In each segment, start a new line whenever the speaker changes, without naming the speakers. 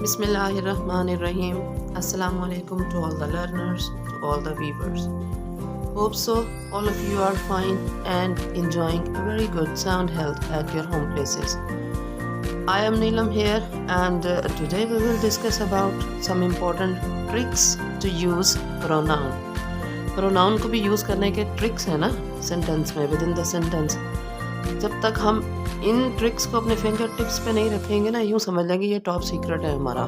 Bismillahirrahmanirrahim. Assalamu alaikum to all the learners, to all the viewers. Hope so all of you are fine and enjoying a very good sound health at your home places. I am Neelam here and today we will discuss about some important tricks to use pronoun. Pronoun को भी use करने के tricks है ना sentence में, with in the sentence. जब तक हम इन ट्रिक्स को अपने फिंगर टिप्स पे नहीं रखेंगे ना, यूँ समझ लेंगे ये टॉप सीक्रेट है हमारा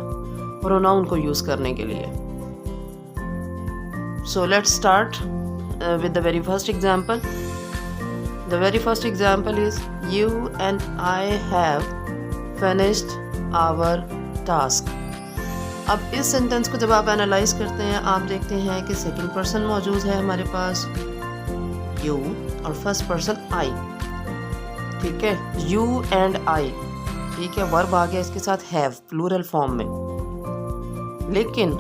प्रोनाउन को यूज़ करने के लिए. So let's start with the very first example. The very first example is you and I have finished our task. अब इस सेंटेंस को जब आप एनालाइज करते हैं, आप देखते हैं कि सेकंड पर्सन मौजूद है हमारे पास you और फर्स्ट पर्सन I. ठीक है, you and I. ठीक है, वर्ब आ गया इसके साथ have प्लूरल फॉर्म में. लेकिन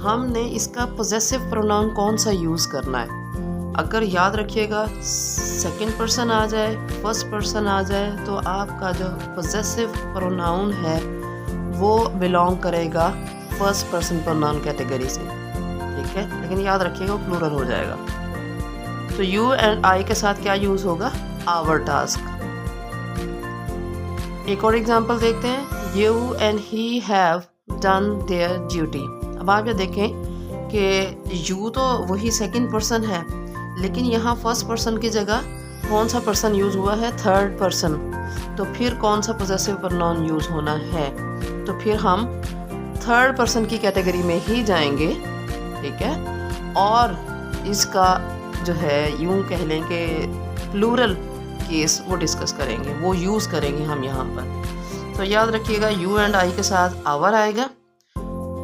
हमने इसका पोजेसिव प्रोनाउन कौन सा यूज़ करना है. अगर याद रखिएगा सेकंड पर्सन आ जाए, फर्स्ट पर्सन आ जाए, तो आपका जो पोजेसिव प्रोनाउन है वो बिलोंग करेगा फर्स्ट पर्सन प्रोनाउन कैटेगरी से. ठीक है, लेकिन याद रखिएगा प्लूरल हो जाएगा. तो यू एंड आई के साथ क्या यूज़ होगा, आवर टास्क. एक और एग्जांपल देखते हैं. You and he have done there duty. अब आप ये देखें कि यू तो वही सेकंड पर्सन है, लेकिन यहाँ फर्स्ट पर्सन की जगह कौन सा पर्सन यूज़ हुआ है, थर्ड पर्सन. तो फिर कौन सा पोजेसिव प्रोनाउन यूज़ होना है, तो फिर हम थर्ड पर्सन की कैटेगरी में ही जाएंगे. ठीक है, और इसका जो है यूँ कह लें कि प्लूरल केस वो डिस्कस करेंगे, वो यूज़ करेंगे हम यहाँ पर. तो याद रखिएगा यू एंड आई के साथ आवर आएगा,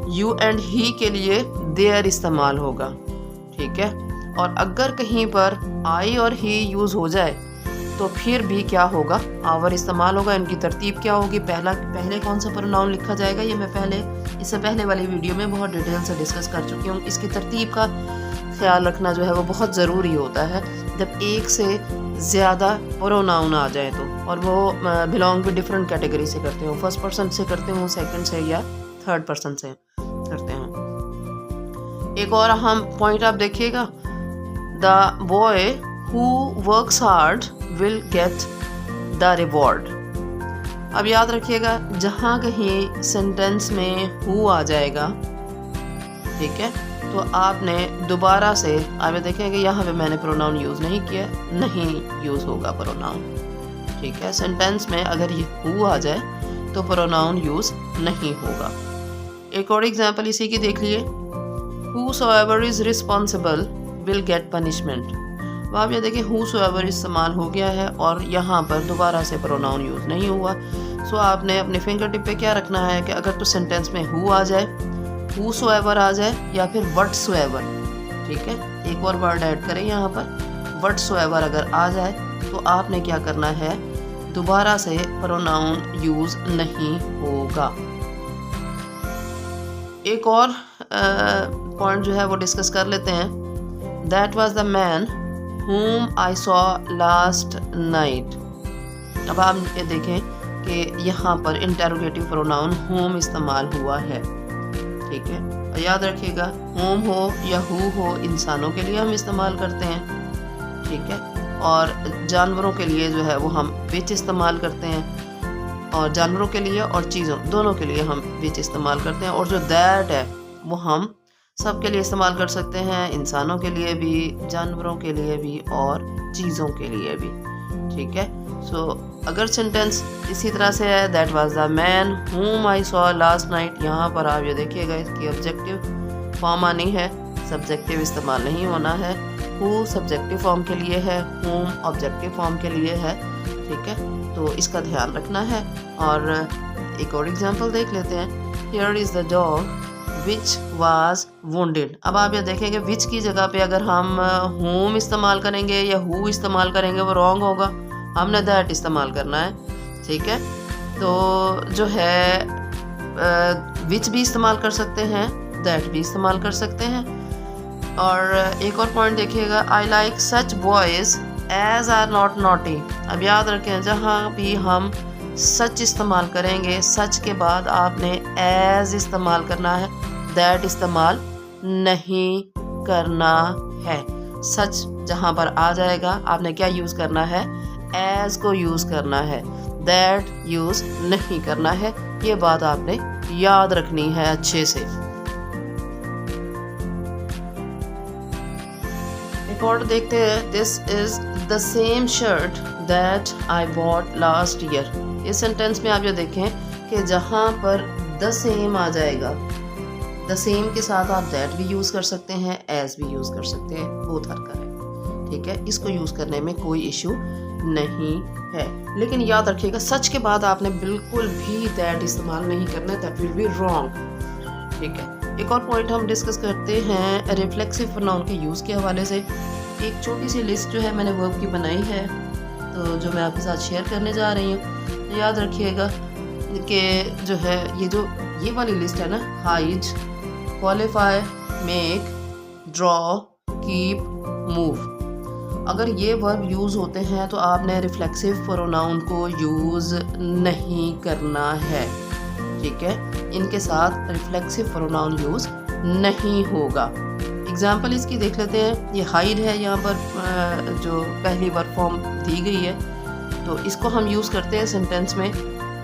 यू एंड ही के लिए देयर इस्तेमाल होगा. ठीक है, और अगर कहीं पर आई और ही यूज़ हो जाए तो फिर भी क्या होगा, आवर इस्तेमाल होगा. इनकी तरतीब क्या होगी, पहले कौन सा प्रोनाउन लिखा जाएगा, ये मैं इससे पहले वाली वीडियो में बहुत डिटेल से डिस्कस कर चुकी हूँ. इसकी तरतीब का ख्याल रखना जो है वो बहुत ज़रूरी होता है जब एक से ज़्यादा प्रोनाउन आ जाए तो, और वो बिलोंग भी डिफरेंट कैटेगरी से करते हो, फर्स्ट पर्सन से करते हो, सेकंड से या थर्ड पर्सन से करते हैं. एक और अहम पॉइंट आप देखिएगा, the boy who works hard will get the reward. अब याद रखिएगा जहाँ कहीं सेंटेंस में हु आ जाएगा, ठीक है, तो आपने दोबारा से आप देखेंगे यहाँ पे मैंने प्रोनाउन यूज़ नहीं किया, नहीं यूज़ होगा प्रोनाउन. ठीक है, सेंटेंस में अगर ये हु आ जाए तो प्रोनाउन यूज़ नहीं होगा. एक और एग्जांपल इसी की देख लिए. Whosoever is responsible will get punishment. अब आप ये देखिए whosoever इस्तेमाल हो गया है और यहाँ पर दोबारा से प्रोनाउन यूज़ नहीं हुआ. सो आपने अपने फिंगर टिप पे क्या रखना है कि अगर तो सेंटेंस में हु आ जाए, whosoever आ जाए, या फिर whatsoever. ठीक है, एक और वर्ड ऐड करें यहाँ पर, whatsoever अगर आ जाए तो आपने क्या करना है, दोबारा से प्रोनाउन यूज़ नहीं होगा. एक और पॉइंट जो है वो डिस्कस कर लेते हैं. That was the man whom I saw last night. अब आप ये देखें कि यहाँ पर इंटेरोगेटिव प्रोनाउन whom इस्तेमाल हुआ है. ठीक है, और याद रखिएगा whom हो या who हो इंसानों के लिए हम इस्तेमाल करते हैं. ठीक है, और जानवरों के लिए जो है वो हम which इस्तेमाल करते हैं, और जानवरों के लिए और चीज़ों दोनों के लिए हम which इस्तेमाल करते हैं. और जो दैट है वो हम सब के लिए इस्तेमाल कर सकते हैं, इंसानों के लिए भी, जानवरों के लिए भी और चीज़ों के लिए भी. ठीक है, सो अगर सेंटेंस इसी तरह से है, that was the man whom I saw last night, यहाँ पर आप ये देखिएगा इसकी ऑब्जेक्टिव फॉर्म आनी है, सब्जेक्टिव इस्तेमाल नहीं होना है. हु सब्जेक्टिव फॉर्म के लिए है, whom ऑब्जेक्टिव फॉर्म के लिए है. ठीक है, तो इसका ध्यान रखना है. और एक और एग्जांपल देख लेते हैं. Here is the dog which was wounded. अब आप ये देखेंगे विच की जगह पे अगर हम whom इस्तेमाल करेंगे या who इस्तेमाल करेंगे वो रॉन्ग होगा, हमने दैट इस्तेमाल करना है. ठीक है, तो जो है विच भी इस्तेमाल कर सकते हैं, दैट भी इस्तेमाल कर सकते हैं. और एक और पॉइंट देखिएगा, I like such boys as are not naughty. अब याद रखें जहाँ भी हम सच इस्तेमाल करेंगे, सच के बाद आपने एज इस्तेमाल करना है, दैट इस्तेमाल नहीं करना है। सच जहाँ पर आ जाएगा आपने क्या यूज़ करना है, एज को यूज़ करना है, दैट यूज़ नहीं करना है। ये बात आपने याद रखनी है अच्छे से। एक और देखते हैं, this is the same shirt that I bought last year. इस सेंटेंस में आप ये देखें कि जहाँ पर द सेम आ जाएगा, द सेम के साथ आप दैट भी यूज़ कर सकते हैं, एज भी यूज़ कर सकते हैं, बोथ आर करेक्ट। ठीक है, इसको यूज़ करने में कोई इशू नहीं है। लेकिन याद रखिएगा, सच के बाद आपने बिल्कुल भी दैट इस्तेमाल नहीं करना, दैट विल बी रॉन्ग। ठीक है, एक और पॉइंट हम डिस्कस करते हैं रिफ्लेक्सिव प्रोनाउन के यूज़ के हवाले से। एक छोटी सी लिस्ट जो है मैंने वर्ब की बनाई है, तो जो मैं आपके साथ शेयर करने जा रही हूँ। तो याद रखिएगा कि जो है ये वाली लिस्ट है ना, hide, qualify, make, draw, keep, move, अगर ये वर्ब यूज़ होते हैं तो आपने रिफ्लेक्सिव प्रोनाउन को यूज़ नहीं करना है। ठीक है, इनके साथ रिफ्लेक्सिव प्रोनाउन यूज़ नहीं होगा। एग्जाम्पल इसकी देख लेते हैं। ये हाइड है, यहाँ पर जो पहली वर्ब फॉर्म दी गई है, तो इसको हम यूज़ करते हैं सेंटेंस में,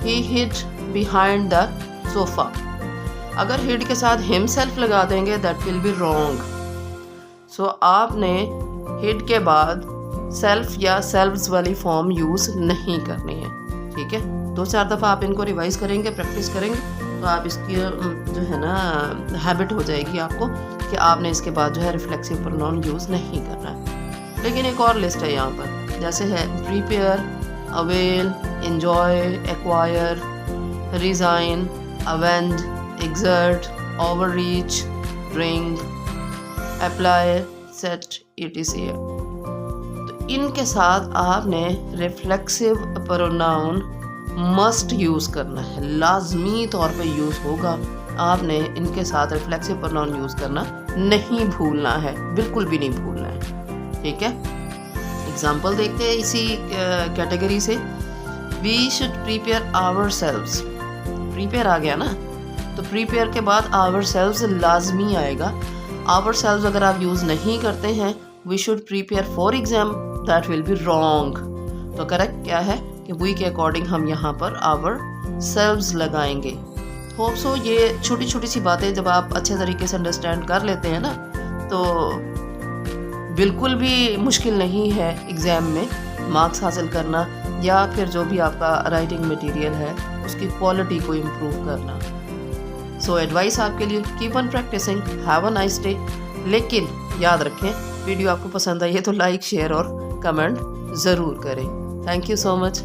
ही हिड बिहाइंड द सोफा। अगर हिड के साथ हिमसेल्फ लगा देंगे दैट विल बी रॉन्ग। सो आपने हिड के बाद सेल्फ या सेल्व्स वाली फॉर्म यूज़ नहीं करनी है। ठीक है, 2-4 दफ़ा आप इनको रिवाइज करेंगे, प्रैक्टिस करेंगे, तो आप इसकी जो है ना हैबिट हो जाएगी आपको कि आपने इसके बाद जो है रिफ्लेक्सिव प्रोनाउन यूज़ नहीं करना है। लेकिन एक और लिस्ट है यहाँ पर, जैसे है prepare, avail, enjoy, acquire, resign, avenge, exert, overreach, drink, apply, set, etc। तो इनके साथ आपने रिफ्लेक्सिव प्रोनाउन मस्ट यूज़ करना है, लाजमी तौर पे यूज़ होगा। आपने इनके साथ रिफ्लेक्सिव प्रोनाउन यूज़ करना नहीं भूलना है, बिल्कुल भी नहीं भूलना है। ठीक है, एग्जाम्पल देखते हैं इसी कैटेगरी से। We should prepare ourselves, prepare आ गया ना, तो प्रीपेयर के बाद आवर सेल्व्स लाजमी आएगा। आवर सेल्व्स अगर आप यूज़ नहीं करते हैं, we should prepare for exam, that will be wrong. तो करेक्ट क्या है कि वी के अकॉर्डिंग हम यहाँ पर आवर सेल्व्स लगाएंगे। होप सो ये छोटी छोटी सी बातें जब आप अच्छे तरीके से अंडरस्टैंड कर लेते हैं ना, तो बिल्कुल भी मुश्किल नहीं है एग्ज़ाम में मार्क्स हासिल करना, या फिर जो भी आपका राइटिंग मटेरियल है उसकी क्वालिटी को इम्प्रूव करना। सो एडवाइस आपके लिए, keep on practising, have a nice day. लेकिन याद रखें, वीडियो आपको पसंद आई है तो लाइक, शेयर और कमेंट ज़रूर करें। Thank you so much.